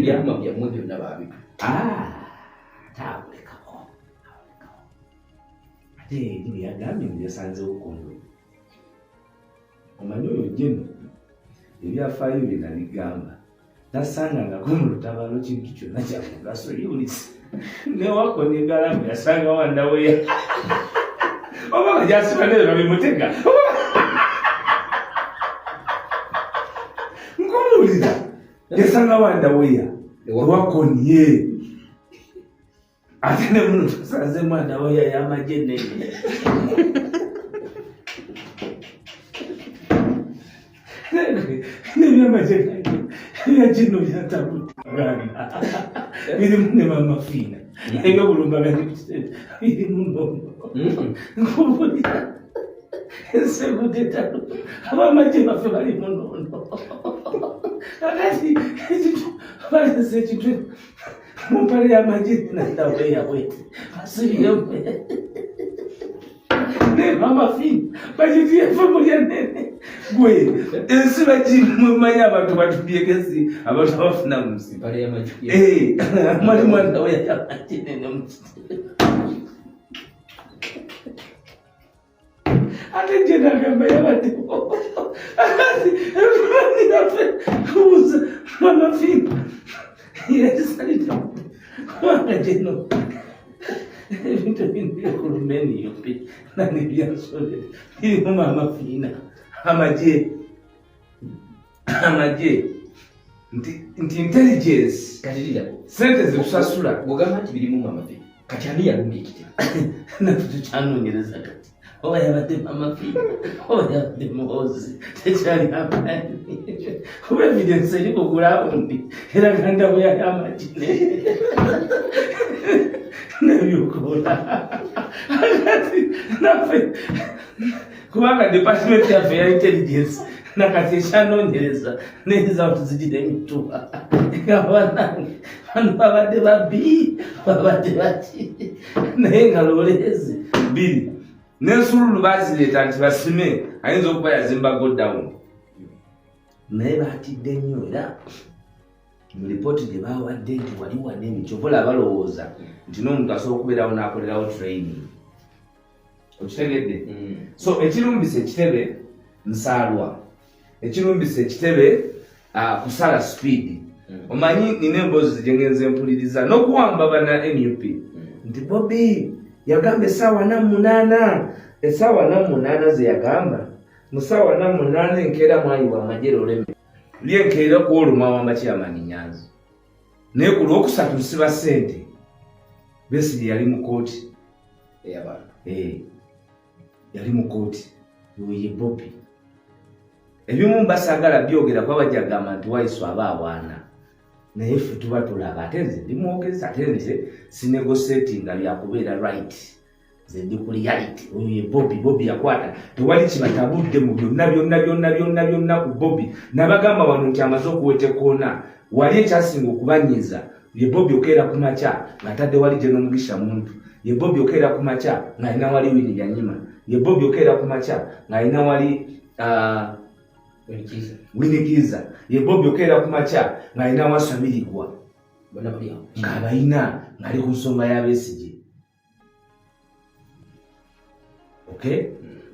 byama byamwe byonna baabitu taabulekako ate eri yagambye mu byasanzewo kondo omanyi oyo jeno ebyafaayo bye nabigamba nasangangako mu lutabalo kintu kyonna kyamugaso yulizi newako negalamu yasanga wandaweya oba gyasiba neyo babimutega nkumulira yasanga wandaweya ewakoniye ate ne muno tusanze mwandaweya y'amagye nene nebyamagye byakino byatabutagana birimu ne mamafiina ebyobulumbaganyi birimu nono nkubulira ensekutetalu abamagye baffe balimu nono akati balese ekitu mumpale y'amagye nandaweyawe asibiremu ne mamafiina bagityefe mulya nene gwe ensi bagimumanya abantu batubyegezi abantu abafuna mu nsi mwali mwandaweya y'amagye nene ate gye nagamba yabaddewo ate kubuuza mamafiina yesalita kubanga gyeno ebintu ebindikulumeniyo pi nani byansolera birimu mamafiina amagye nti intelligence sente zikusasula bwogamba nti birimu mamafiina kati ani yalumya ekitero naffe tukyanoonyereza kati oba yabadde mamafiina oba yabadde muhoozi tekyali amaanyi kuba evidence eri ku gulawundi era gandaweya y'amagye nebyokola akati naffe kubanga department yaffe ya intelligence nakati ekyanoonyereza neyinza otuzigire emituba ngabanange bano babadde babbi babadde baki naye nga loleezi biri n'ensululu bazireeta nti basime ayinza okuba yazimba godown naye batidde nnyo era mu lipooti gye bawadde nti wali wanene kyovola balowooza nti n'omuntu asobola okubeerawo n'akolerawo training okitegedde so ekirumbisa ekitebe nsaalwa ekirumbisa ekitebe kusala speed omanyi nina emboozi gye ngenze mpuliriza n'okuwamba bana NUP nti Bobi yagamba essaawa 8 ze yagamba mu ssaawa 8 enkeera mwayiwa amagye oleme lyenkeera kuoluma wamba kyamani Nyanzi naye ku lwokusatu lusiba ssente Besigye yali mu kooti yali mu kooti ye Bobi ebimu basagala byogera kuba bajagamba nti Wayiso aba awaana naye ffe tuba tulaba ate nze ndimwogeza ate nze sinegosetinga byakubeera right nze ndi ku reality oyo ye Bobi yakwata tewali kibatabudde mu byonna ku Bobi nabagamba wano nti amaze okuweta ekoona wali ekyasinga okubanyiza ye Bobi okeera ku makya ng'atadde wali gye n'omugisha muntu ye Bobi okeera ku makya ng'alina wali Winnie Yanyima ye Bobi okeera ku makya ng'alina wali Winnie Kiza ye Bobi okeera ku makya ng'alina Wasamirirwa ng'abalina ng'ali ku nsonga ya Besigye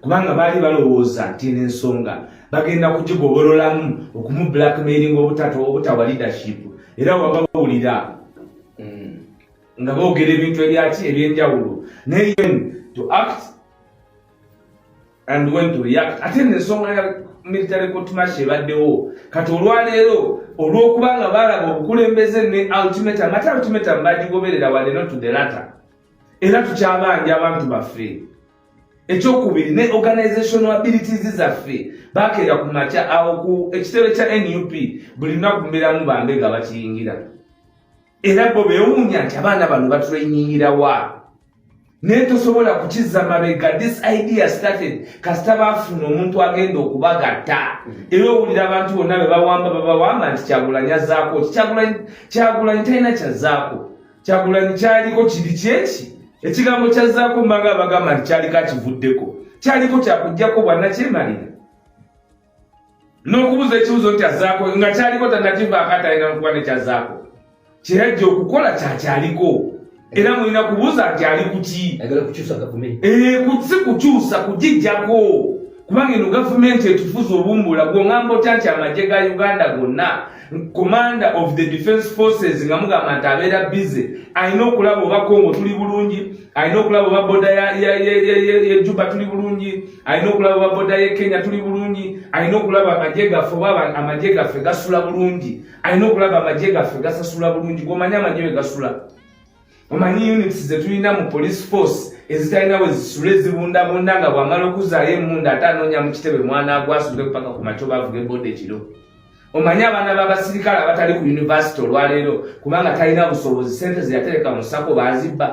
kubanga baali balowooza nti n'ensonga bagenda kugigobololamu okumu blackmailing obutawa leadership era wabawulira nga boogera ebintu ebyenjawulo naye to act and when to react ate n'ensonga ya military court martial ebaddewo kati olwaleero olw'okubanga balaba obukulembeze ne ultimatum ate ultimatum bagigoberera wale not to the latter era tukyabanja abantu baffe ekyokubiri ne organizational abilities zaffe bakeera ku makya awo ku ekitebe kya NUP buli lunaku mbeeramu bambe nga bakiyingira era bo beewuunya nti abaana bano batrainingira wa naye tosobola kukizza mabega this idea started kasita baafuna omuntu agenda okubagatta era owulira abantu bonna be babawamba nti Kyagulanyi azzaako Kyagulanyi talina kyazzaako Kyagulanyi kyaliko kiri kyeki ekigambo kyazzaako mbanga abagamba nti kyaliko akivuddeko kyaliko kyakuggyako bwannakyemalira n'okubuuza ekibuuzo nti azzaako nga kyaliko tannakivaako atalina kuba ne kyazzaako kyeyajja okukola kyakyaliko era mulina kubuuza nti ali kuki si kukyusa kugijjako kubanga eno gavumenti etufuza obumbula gwongamba otya nti amagye ga Uganda gonna commander of the defense forces nga mugamba nti abeera busy alina okulaba oba Congo tuli bulungi alina okulaba oba boda ya Juba tuli bulungi alina okulaba oba boda ya Kenya tuli bulungi alina okulaba amagye gaffe oba amagye gaffe gasula bulungi alina okulaba amagye gaffe gasasula bulungi gwomanya amagye we gasula omanyi units zetulina mu police force ezitalina we zisula ezibundabunda nga bwamala okuzaayo emunda ate anoonya mu kitebe mwana gwasule paka ku makyo bavuga eboda ekiro omanyi abaana b'abasirikale abatali ku university olwaleero kubanga talina busobozi sente zeyatereka mu sako bazibba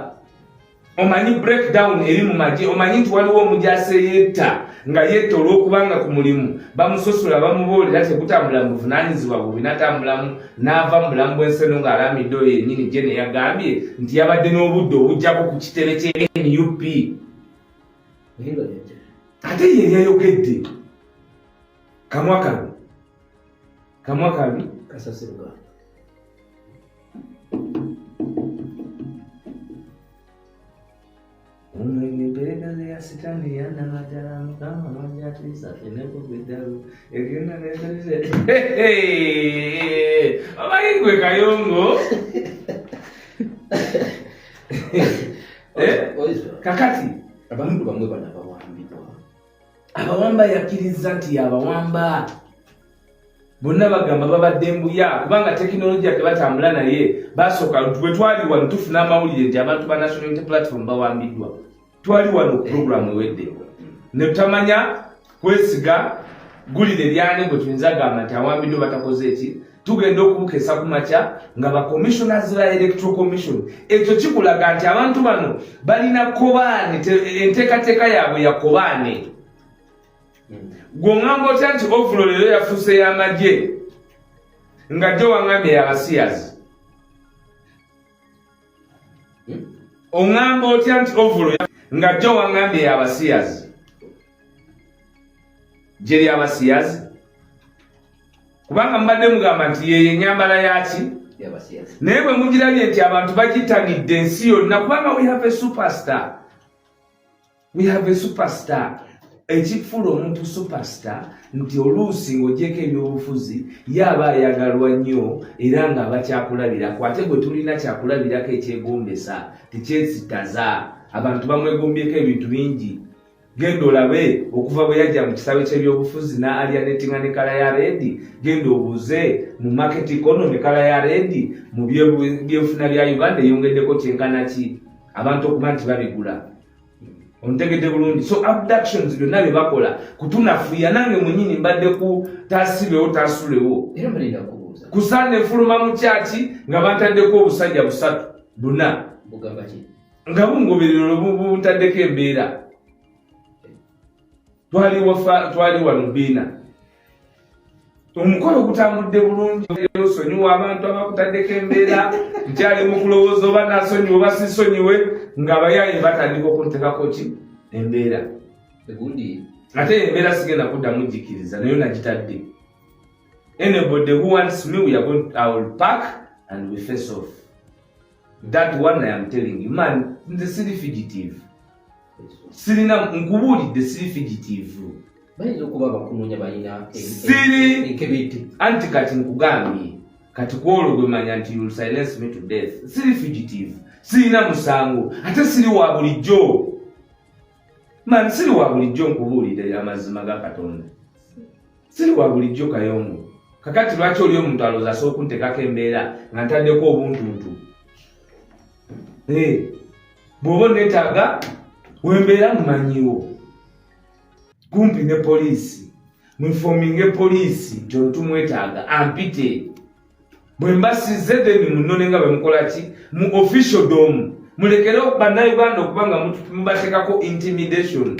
omanyi breakdown eri mu magye omanyi nti waliwo omujaasi yetta nga yetta olw'okubanga ku mulimu bamusosola bamuboolera tegutambula mu buvunaanyizibwa bwe binatambulamu n'ava mu bulamu bw'enseno ng'alamidde oyo yennyini gye ne yagambye nti yabadde n'obudde obujjako ku kitebe kye NUP ate ye yayogedde kamwa kabi kasasirwa Umeniperekaze ya sitani yana majaramu kama majatisa feneko bedaru egena neze Omayingwe Kayongo kakati abantu bamwe bana abawamba yakiriza nti abawamba bonna bagamba babadde mbuya kubanga tekinologiya tebatambula naye basooka bwe twali wano tufuna amawulire nti abantu ba National Unity Platform bawambiddwa twali wano program ewedde ne tutamanya kwesiga gulire lyani bwe tuyinza gamba nti awambiddwa batakoze eki tugenda okubukesa ku makya nga ba commissioners ba electoral commission ekyo kikulaga nti abantu bano balina kobaane enteekateeka yaabwe ya kobaane gwongamba otya nti ovulo leero yafuuse y'amagye nga jjo wangambye yabasiyazi ongamba otya nti ovulo nga jjo wangambye yabasiyazi gye lyabasiyazi kubanga mbadde mugamba nti yeyo ennyambala yaki naye bwe mugirabye nti abantu bagitanidde ensi yonna kubanga we have a superstar ekifuula omuntu superstar nti oluusi ng'ogyeko ebyobufuzi yaba ayagalwa nnyo era nga bakyakulabirako ate gwe tulina kyakulabirako ekyegombesa tekyesitaza abantu bamwegombyeko ebintu bingi genda olabe okuva bwe yajja mu kisawe ky'ebyobufuzi n'alyanetinga ne kala ya redi genda obuze mu market economy kala ya redi mu byenfuna bya Uganda eyongeddeko kyenkana ki abantu okuba nti babigula ontegedde bulungi so abductions byonna bye bakola kutunafuya nange mwenyini mbadde ku taasibewo taasulewo era mbalina kubuuza kusaana efuluma mu kyaki nga bantaddeko obusajja busatu buna bugamba ki nga bungoberero buntaddeko embeera twali wano biina omukolo gutambudde bulungi osonyiwa abantu abakutaddeko embeera nkyali mu kulowooza oba nasonyiwe oba sisonyiwe nga abayaayi batandika okuntekako ki embeera ate embeera sigenda kuddamu jjikiriza nayo nagitadde anybody who wants me I will pack and we face off that one I am telling you man nze siri fugitive sirina nkubuulidde siri fugitive bayinza okuba bakunoonya balina siri anti kati nkugambye kati kwolwo gwe manya nti you'll silence me to death siri fugitive sirina musango ate siri wa bulijjo man siri wa bulijjo nkubuulidde amazima ga Katonda siri wa bulijjo Kayongo kakati lwaki oli omuntu alooza asobola okuntekako embeera nga ntaddeko obuntuntu bw'oba neetaaga wembeera mumanyiwo kumpi ne poliisi mwifominge poliisi nti ontumwetaaga ampite bwe mbasize deni munone nga bwe mukola ki mu official dome mulekere bannayuganda okubanga mubateekako intimidation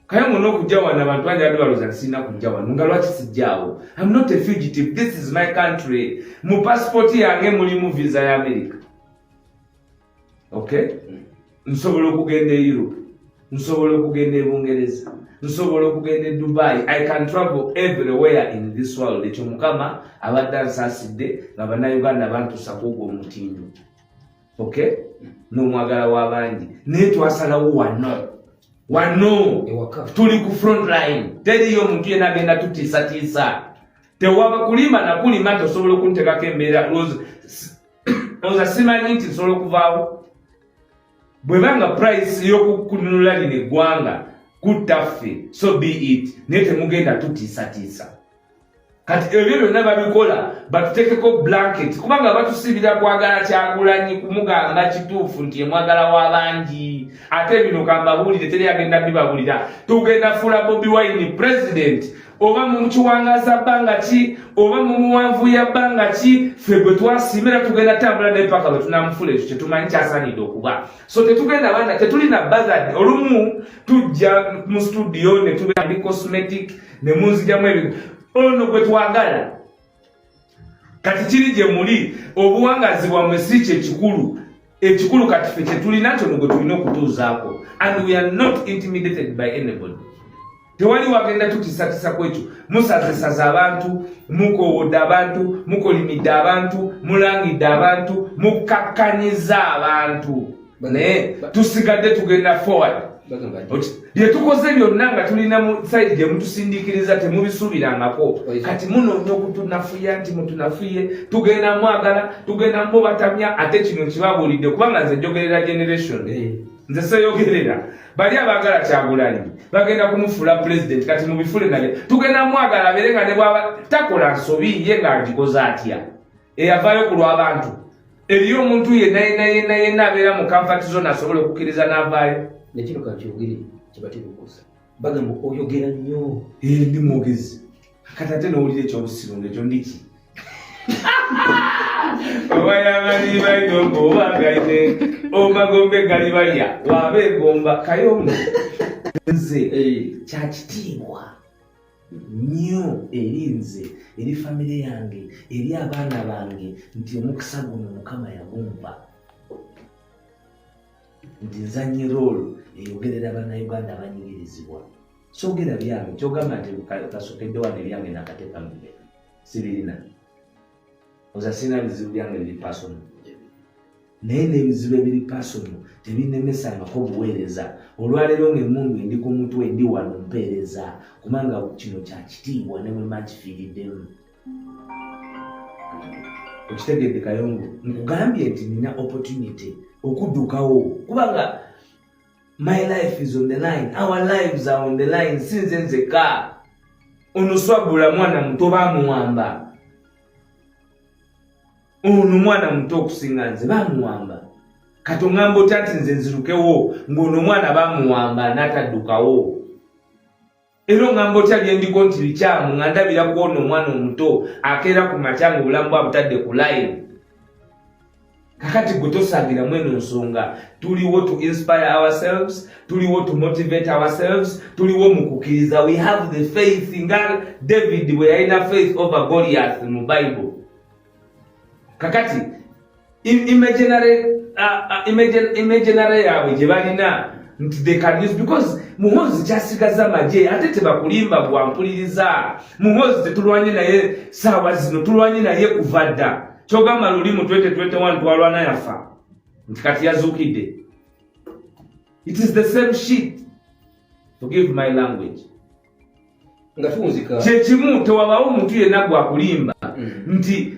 Kayongo n'okujja wano abantu bangi bali balooza nti sirina kujja wano nga lwaki sijjaawo I'm not a fugitive, this is my country mu passport yange mulimu visa ya America okay nsobola okugenda e Europe nsobola okugenda e Bungereza nsobola okugenda e Dubai, I can travel everywhere in this world. Ekyo Mukama abadde ansaasidde nga bannayuganda bantusako ogwo omutindo. Okay? N'omwagala w'abangi. Naye twasalawo wano tuli ku front line. Teriyo omuntu yenna agenda tutiisatiisa. Tewaba kulima na kulima nti osobola okuntekako embeera oza simanyi nti nsobola okuvaawo. Bwebanga price y'okukununula lino eggwanga kutaffe, so be it. Naye temugenda tutiisatiisa. Kati ebyo byonna babikola batutekeko blanket kubanga batusibira kwagala Kyagulanyi kumugamba kituufu nti emwagala w'abangi. Ate bino kambabuulire teri agenda bibabulira. Tugenda fuula Bobi Wine president oba mu kiwangaza bbanga ki oba mu muwanvuya bbanga ki ffe bwe twasimira tugenda tambula naye paka bwe tunamufuula ekyo kyetumanyi kyasaanidde okuba. So tetugenda banda tetulina bazard olumu tujja mu studio ne tubeera ndi cosmetic ne munzijamu ebintu ono gwe twagala. Kati kiri gye muli obuwangazi bwammwe si kye kikulu. Ekikulu kati ffe kye tulina kyo gwe tulina okutuuzaako. And we are not intimidated by anybody. Tewali wagenda tutiisatiisa ku ekyo. Musazesaza abantu, mukoowodde abantu, mukolimidde abantu, mulangidde abantu, mukakkanyiza abantu. Naye tusigadde tugenda forward. Bye tukoze byonna nga tulina mu side gye mutusindiikiriza temubisuubirangako. Kati munoonya okutunafuya nti mutunafuye tugenda mwagala tugenda mubatamya ate kino kibabuulidde kubanga nze njogerera generation. Nze seyogerera bali abaagala Kyagulanyi bagenda kumufuula president kati mubifule naye tugenda mwagala abeere nga ne bwaba takola nsobi ye ng'agikoze atya eyavaayo ku lw'abantu. Eriyo omuntu yenna abeera mu comfort zone asobola okukkiriza n'avaayo. Nekino kakyogere kibatebukusa bagamba oyogera nnyo. Ndi mwogezi kati ate n'owulira ekyobusiro ng'ekyo ndiki oba yabali bayitongo oba gaine omagombe gali balya wabeegomba kayombo. Nze kyakitiibwa nnyo eri nze eri famire yange eri abaana bange nti omukisa guno Mukama yagumpa nti nzanye roolo eyogerera bannayuganda abanyigirizibwa. Soogera byange kyogamba nti kasokedde wano ebyange nakateeka mube sibirina oza sina bizibu byange biri personal. Naye n'ebizibu ebiri personal tebinemesangako buweereza. Olwaleero ng'emmundu endi ku mutwe ndi wano mpeereza kubanga kino kyakitiibwa ne bwe makifiiriddemu. Okitegedde Kayongo nkugambye nti nina opportunity okuddukawo kubanga my life is on the line, our lives are on the line. Sinze nzeka ono swabula mwana muto bamuwamba, ono mwana muto okusinga nze bamuwamba. Kati oŋŋamba otya nti nze nzirukewo ng'ono mwana bamuwamba n'ataddukawo. Era oŋŋamba otya bye ndiko nti bikyamu nga ndabira ku ono omwana omuto akeera ku makya nga obulamu bwe abutadde ku line. Kakati gwe tosagira mweno nsonga tuliwo to inspire ourselves, tuliwo to motivate ourselves, tuliwo mu kukkiriza. We have the faith nga David bwe yalina faith over Goliath mu Bible. Kakati imaginary yaabwe gye balina nti they can use because Muhoozi kyasigaza magye ate tebakulimba bwampuliriza. Muhoozi tetulwanye naye saawa zino, tulwanye naye kuva dda. Kyogamba luli mu 2021 twalwana yafa nti kati yazuukidde. It is the same shit. Forgive my language. Nga tunzika kyekimu tewabaawo omuntu yenna gwakulimba nti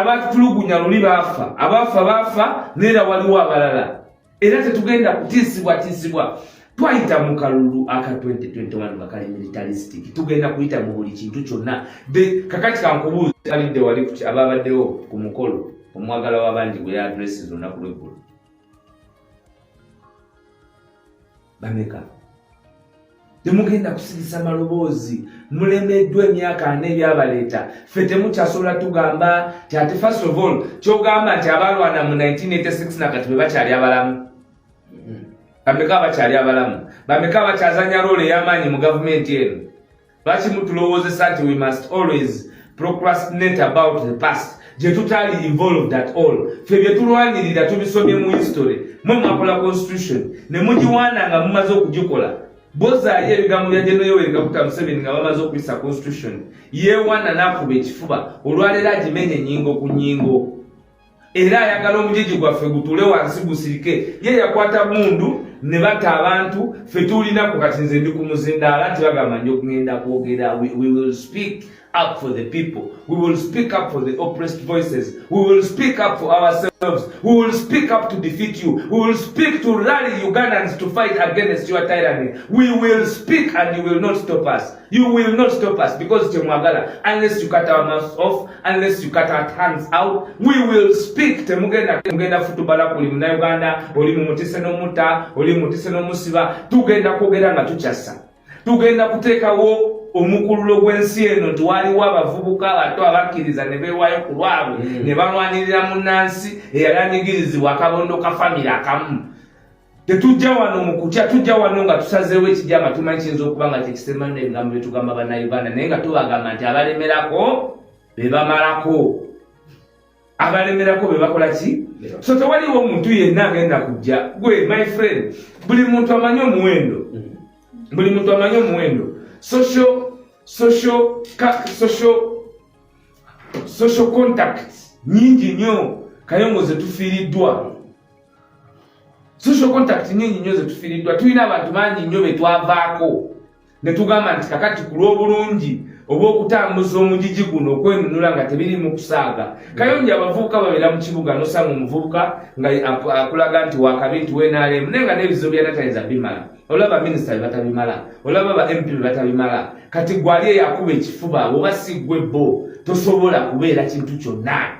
abantu tulugunya luli baafa, abaafa baafa neera waliwo abalala. Era tetugenda kutiisibwa. Twayita mu kalulu aka 2021 nga kali militaristic. Tugenda kuyita mu buli kintu kyonna. Kakati kankubuuza alidde wali ku ababaddewo ku mukolo omwagala w'abandi gwe yadresses olunaku lw'eggulo. Bameka temugenda kusigisa maloboozi, mulemeddwa emyaka 4 ebyabaleeta. Ffe temukyasobola tugamba ti ate first of all kyogamba nti abalwana mu 1986 nakati be bakyali abalamu. Bameka bakyali abalamu, bameka bakyazanya role ey'amaanyi mu gavumenti eno. Lwaki mutulowoozesa nti we must always procrastinate about the past gye tutaali involved at all. Ffe bye tulwanirira tubisomye mu history. Mwe mwakola constitution ne mugiwaana nga mumaze okugikola. boza ye bigambo bya General Yoweri Kaguta Museveni nga bamaze okuyisa constitution yeewana n'akuba ekifuba olwaleero agimenye nyingo ku nyingo era ayagala omujiji gwaffe gutule wansi gusirike ye yakwata mundu ne batta abantu ffe tulina ku kati nze ndi ku muzindaala nti bagamba nja okugenda kwogera. We will speak up for the people. We will speak up for the oppressed voices. We will speak up for ourselves. We will speak up to defeat you. We will speak to rally Ugandans to fight against your tyranny. We will speak and you will not stop us. You will not stop us because Temwagala, unless you cut our mouths off, unless you cut our tongues out, we will speak. Temugenda futubala kuli muna Uganda, oli mumutise no muta, oli mumutise no musiba, tugenda kwogera nga tukyassa. Tugenda kuteekawo omukululo gw'ensi eno nti waliwo abavubuka abato abakkiriza ne beewaayo ku lwabwe ne balwanirira munnansi eyalanyigirizibwa akabondo ka famire akamu. Tetujja wano mu kutya, tujja wano nga tusazeewo ekijama tumanyi kiyinza okuba nga kyekisemana ebigambo bye tugamba bannayuganda naye nga tubagamba nti abalemerako be bamalako. Abalemerako be bakola ki? So tewaliwo omuntu yenna agenda kujja. Gwe my friend, buli muntu amanyi omuwendo. Buli muntu amanyi omuwendo. Social contact nyingi nnyo Kayongo ze tufiiriddwa. Social contact nyingi nnyo ze tufiiriddwa. Tulina abantu bangi nnyo be twavaako ne tugamba nti kakati ku lw'obulungi obw'okutambuza omujiji guno okwenunula nga tebiri mu kusaaga. Kayongo abavubuka babeera mu kibuga n'osanga omuvubuka nga akulaga nti wakabi nti weenaalemu naye nga n'ebizibu bya natayinza bimala. Olaba minisita be batabimala, olaba ba MP be batabimala. Kati gwali yakuba ekifuba oba siggwe bo tosobola kubeera kintu kyonna.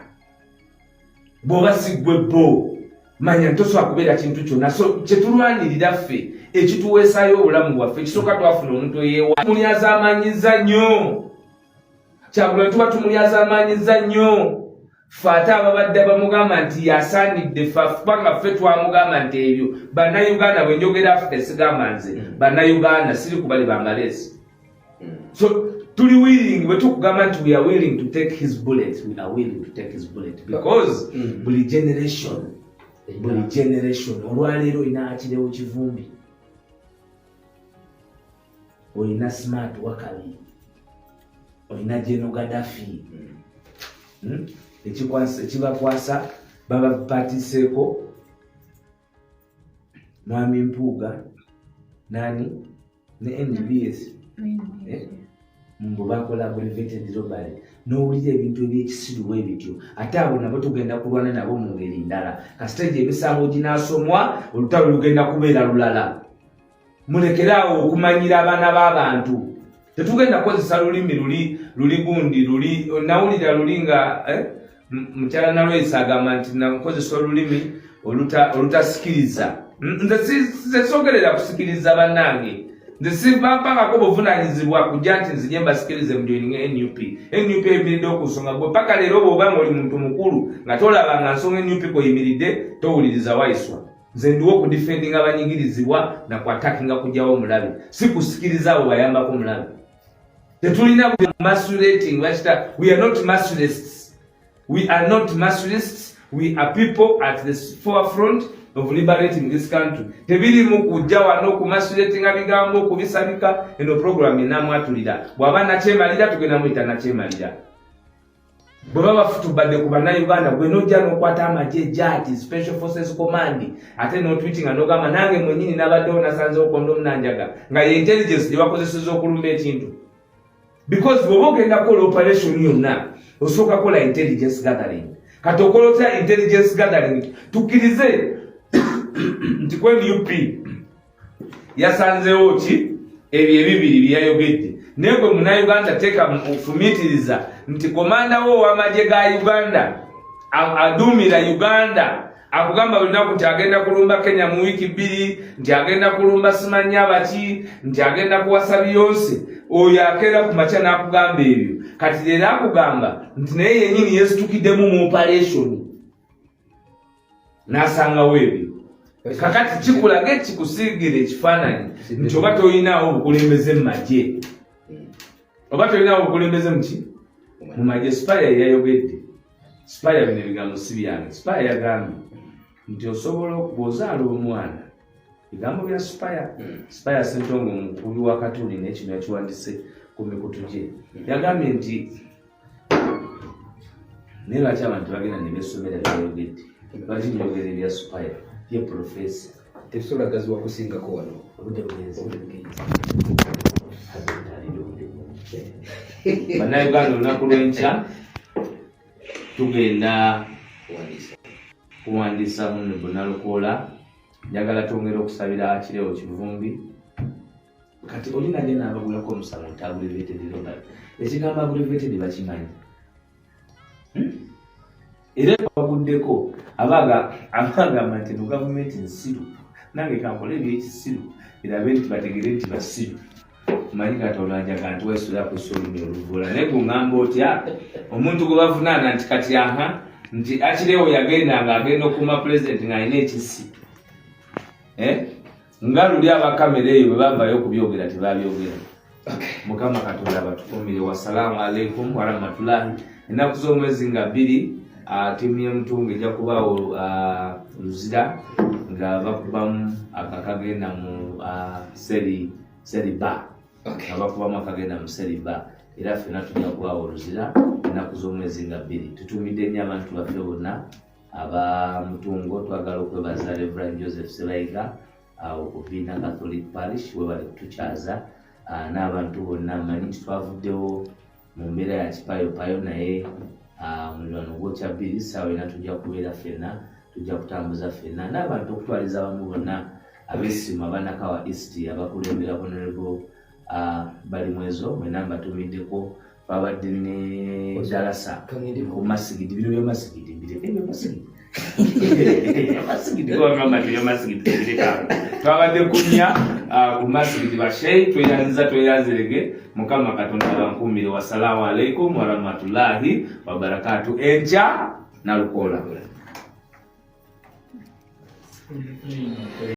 Bw'oba siggwe bo manya tosobola kubeera kintu kyonna. So kyetulwanirira ffe ekituweesaayo obulamu bwaffe ekisooka twafuna omuntu eyeewa tumulyazaamaanyiza nnyo. Kyagulanyi tuba tumulyazaamaanyiza nnyo. Ffe ate ababadde bamugamba nti yasaanidde ffe kubanga ffe twamugamba nti ebyo bannayuganda bwe njogera ffe sigamba nze bannayuganda siri kubali bangaleesi. So tuli willing bwe tukugamba nti we are willing to take his bullet. We are willing to take his bullet because buli generation olwaleero olina akirewo kivumbi, olina Smart Wakabi, olina General Gaddafi. Ekibakwasa baba patiseeko Mwami Mpuuga nani ne NBS mbu bakola aggravated robbery n'owulira ebintu ebyekisiru ebityo ate abo nabo tugenda kulwana nabo mu ngeri ndala. Kasiteegi emisango ginaasomwa olutalo lugenda kubeera lulala. Mulekeraawo okumanyira abaana b'abantu. Tetugenda kukozesa lulimi luli gundi nawulira luli nga mukyala Nalwesa agamba nti nakozesa olulimi olutasikiriza. Nze sogerera kusikiriza bannange. Nze sibampakako buvunaanyizibwa kujja nti nzije mbasikirize mu joining NUP. NUP eyimiridde okusonga gwe paka leero bw'oba ng'oli muntu mukulu nga tolaba nga nsonga NUP kweyimiridde towuliriza wayiswa. Nze ndiwo okudifendinga abanyigirizibwa na kuatakinga kujjawo omulabe. Si kusikiriza abo bayambako omulabe. Tetulina masulating. We are not masurists. We are not masurists. We are people at the forefront of liberating this country. Tebiri mu kujja wano ku masulating abigambo kubisabika eno program enamwatulira. Bw'aba nakyemalira tugenda muyita nakyemalira. Bw'aba bafutubadde ku bannayuganda gwe nojja n'okwata amagye jati Special Forces Command ate n'otwitinga n'ogamba nange mwennyini nabaddewo nasanzewo kondomu nanjaga nga ye intelligence gye bakozeseza okulumba ekintu. Because bw'oba ogenda kukola operation yonna osooka kola intelligence gathering. Kati okola intelligence gathering tukkirize nti kwe NUP yasanzeewo ki ebyo ebibiri byayogedde naye gwe munnayuganda teeka ofumiitiriza nti komanda wo ow'amagye ga Uganda aduumira Uganda akugamba buli lunaku nti agenda kulumba Kenya mu wiiki 2 nti agenda kulumba simanya baki nti agenda kuwasa Beyonce. Oyo akeera ku makya n'akugamba ebyo kati leero akugamba nti naye yennyini yeesitukiddemu mu operation n'asangawo ebyo. Kakati kikulaga ekikusiigira ekifaananyi nti oba toyinaawo obukulembeze mu magye, oba toyinaawo obukulembeze muki mu magye. Spire yayogedde, Spire bino ebigambo si byange. Spire yagambye nti osobola okuzaala omwana bigambo bya Spire Ssentongo omukulu wa Katuli n'ekino yakiwandise ku mikutu gye yagambye nti naye lwaki abantu bagenda ne beesomera byayogedde lwaki njogera ebya Spire ye profesa tetusobola gaziwa kusingako wano obudde bugenzi bannayuganda olunaku lw'enkya tugenda kuwandiisa Honorable Nalukoola. Njagala twongera okusabira Kireewo Kivumbi kati olina ne n'abagulako omusalo nti abbreviated Ronald ekigambo abbreviated bakimanyi era baguddeko abagamba nti no gavumenti nsiru nange kankola ebyekisiru erabe nti bategere nti basiru manyi Katonda njaga nti weesula ku olulimi oluvula naye gungamba otya omuntu gwe bavunaana nti kati nti Akireewo yagenda ng'agenda okuuma pulezidenti ng'alina ekisi nga luli abakamera eyo bwe bavayo okubyogera tebabyogera. Mukama Katonda batukumire. Wasalaamu alaikum warahmatullahi. Ennaku z'omwezi nga 2 ttiimu y'Omutungo ejja kubaawo Luzira nga bakubamu akakagenda mu Seriba. Abakubamu akagenda mu Seriba era ffenna tujja kubaawo Luzira ennaku z'omwezi nga 2. Tutumidde nnyo abantu baffe bonna aba Mutungo. Twagala okwebaza Reverend Joseph Sebayiga ku Bina Catholic Parish we bali kutukyaza n'abantu bonna manyi nti twavuddewo mu mbeera ya kipayopayo naye mulwano gwokya 2 ssaawa ena tujja kubeera ffenna tujja kutambuza ffenna n'abantu okutwaliza abamu bonna ab'essimu abanakawa East abakulembera Honorable Balimwezo mwena mbatumiddeko. Twabadde ne Dalasa ku masigidi bino by'amasigidi mbireke masigidi masigidi kwagamba nti masigidi mbireka twabadde kunya ku masigidi basheyi tweyanzirege. Mukama Katonda bankumire. Wasalaamu alaikum warahmatullahi wabarakatuh. Enkya Nalukoola.